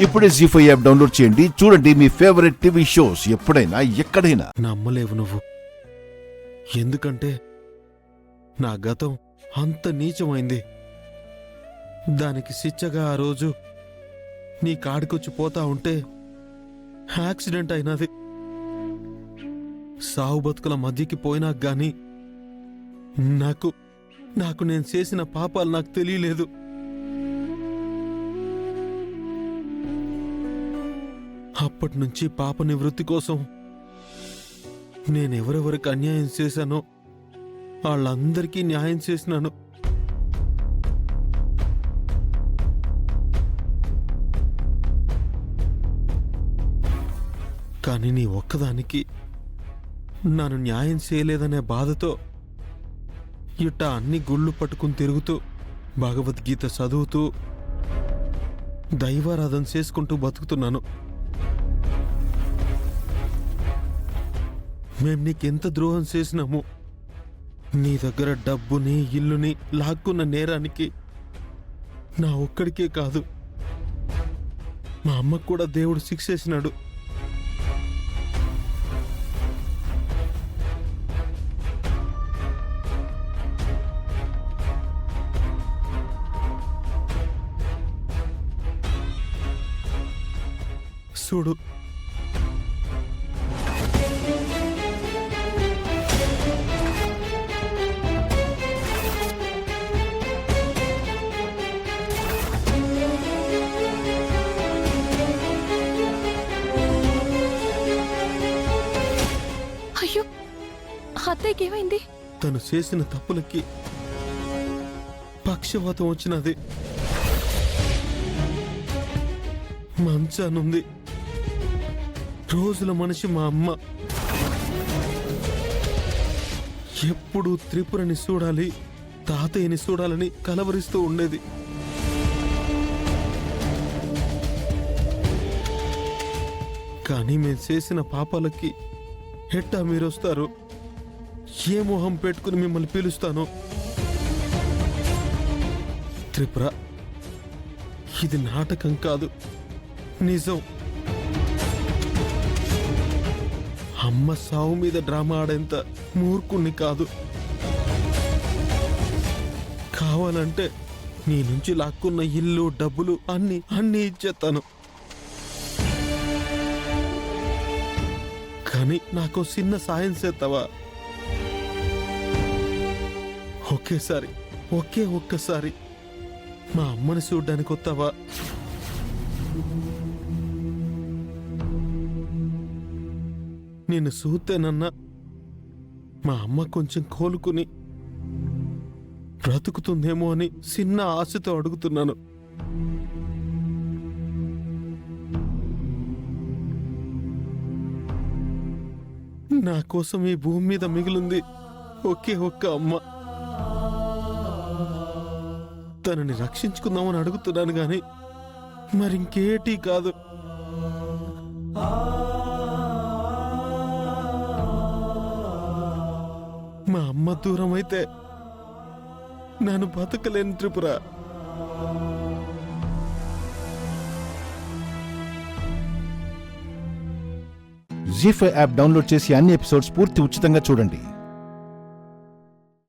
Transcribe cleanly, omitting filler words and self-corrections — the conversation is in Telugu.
ఇప్పుడే జీ5 యాప్ డౌన్లోడ్ చేయండి. చూడండి మీ ఫేవరెట్ టీవీ షోస్ ఎప్పుడైనా ఎక్కడైనా. నమ్మలేవు నువ్వు. ఎందుకంటే నా గతం అంత నీచమైంది. దానికి శిక్షగా ఆ రోజు నీ కాడికొచ్చి పోతా ఉంటే యాక్సిడెంట్ అయినది. సావు బతుకుల మధ్యకి పోయినాక గాని నాకు నేను చేసిన పాపాలు నాకు తెలియలేదు. అప్పటినుంచి పాప నివృత్తి కోసం నేనెవరెవరికి అన్యాయం చేశానో వాళ్ళందరికీ న్యాయం చేసినాను. కానీ నీ ఒక్కదానికి నన్ను న్యాయం చేయలేదనే బాధతో ఇట్టా అన్ని గుళ్ళు పట్టుకుని తిరుగుతూ భగవద్గీత చదువుతూ దైవారాధన చేసుకుంటూ బతుకుతున్నాను. మేం నీకెంత ద్రోహం చేసినాము. నీ దగ్గర డబ్బుని ఇల్లుని లాక్కున్న నేరానికి నా ఒక్కడికే కాదు, మా అమ్మకు కూడా దేవుడు శిక్షేసినాడు. చూడు, అయ్యో, అత్తయ్యకి ఏమైంది? తను చేసిన తప్పులకి పక్షవాతం వచ్చినది. మంచానుంది. రోజుల మనిషి మా అమ్మ. ఎప్పుడూ త్రిపురని చూడాలి, తాతయ్యని చూడాలని కలవరిస్తూ ఉండేది. కానీ మేము చేసిన పాపాలకి ఎట్టా మీరొస్తారు? ఏ మొహం పెట్టుకుని మిమ్మల్ని పిలుస్తాను? త్రిపుర, ఇది నాటకం కాదు, నిజం. అమ్మ సావు మీద డ్రామా ఆడేంత మూర్ఖుణ్ణి కాదు. కావాలంటే నీ నుంచి లాక్కున్న ఇల్లు డబ్బులు అన్నీ ఇచ్చేస్తాను. కానీ నాకు చిన్న సాయం చేస్తావా? ఒక్కసారి మా అమ్మని చూడ్డానికి వస్తావా? నిన్ను చూస్తేనన్నా మా అమ్మ కొంచెం కోలుకుని బ్రతుకుతుందేమో అని చిన్న ఆశతో అడుగుతున్నాను. నా కోసం ఈ భూమి మీద మిగిలింది ఒక్క అమ్మ. తనని రక్షించుకుందామని అడుగుతున్నాను గాని మరింకేటీ కాదు. మా అమ్మ దూరం అయితే నన్ను బతకలేను త్రిపుర. జీ5 యాప్ డౌన్లోడ్ చేసి అన్ని ఎపిసోడ్స్ పూర్తి ఉచితంగా చూడండి.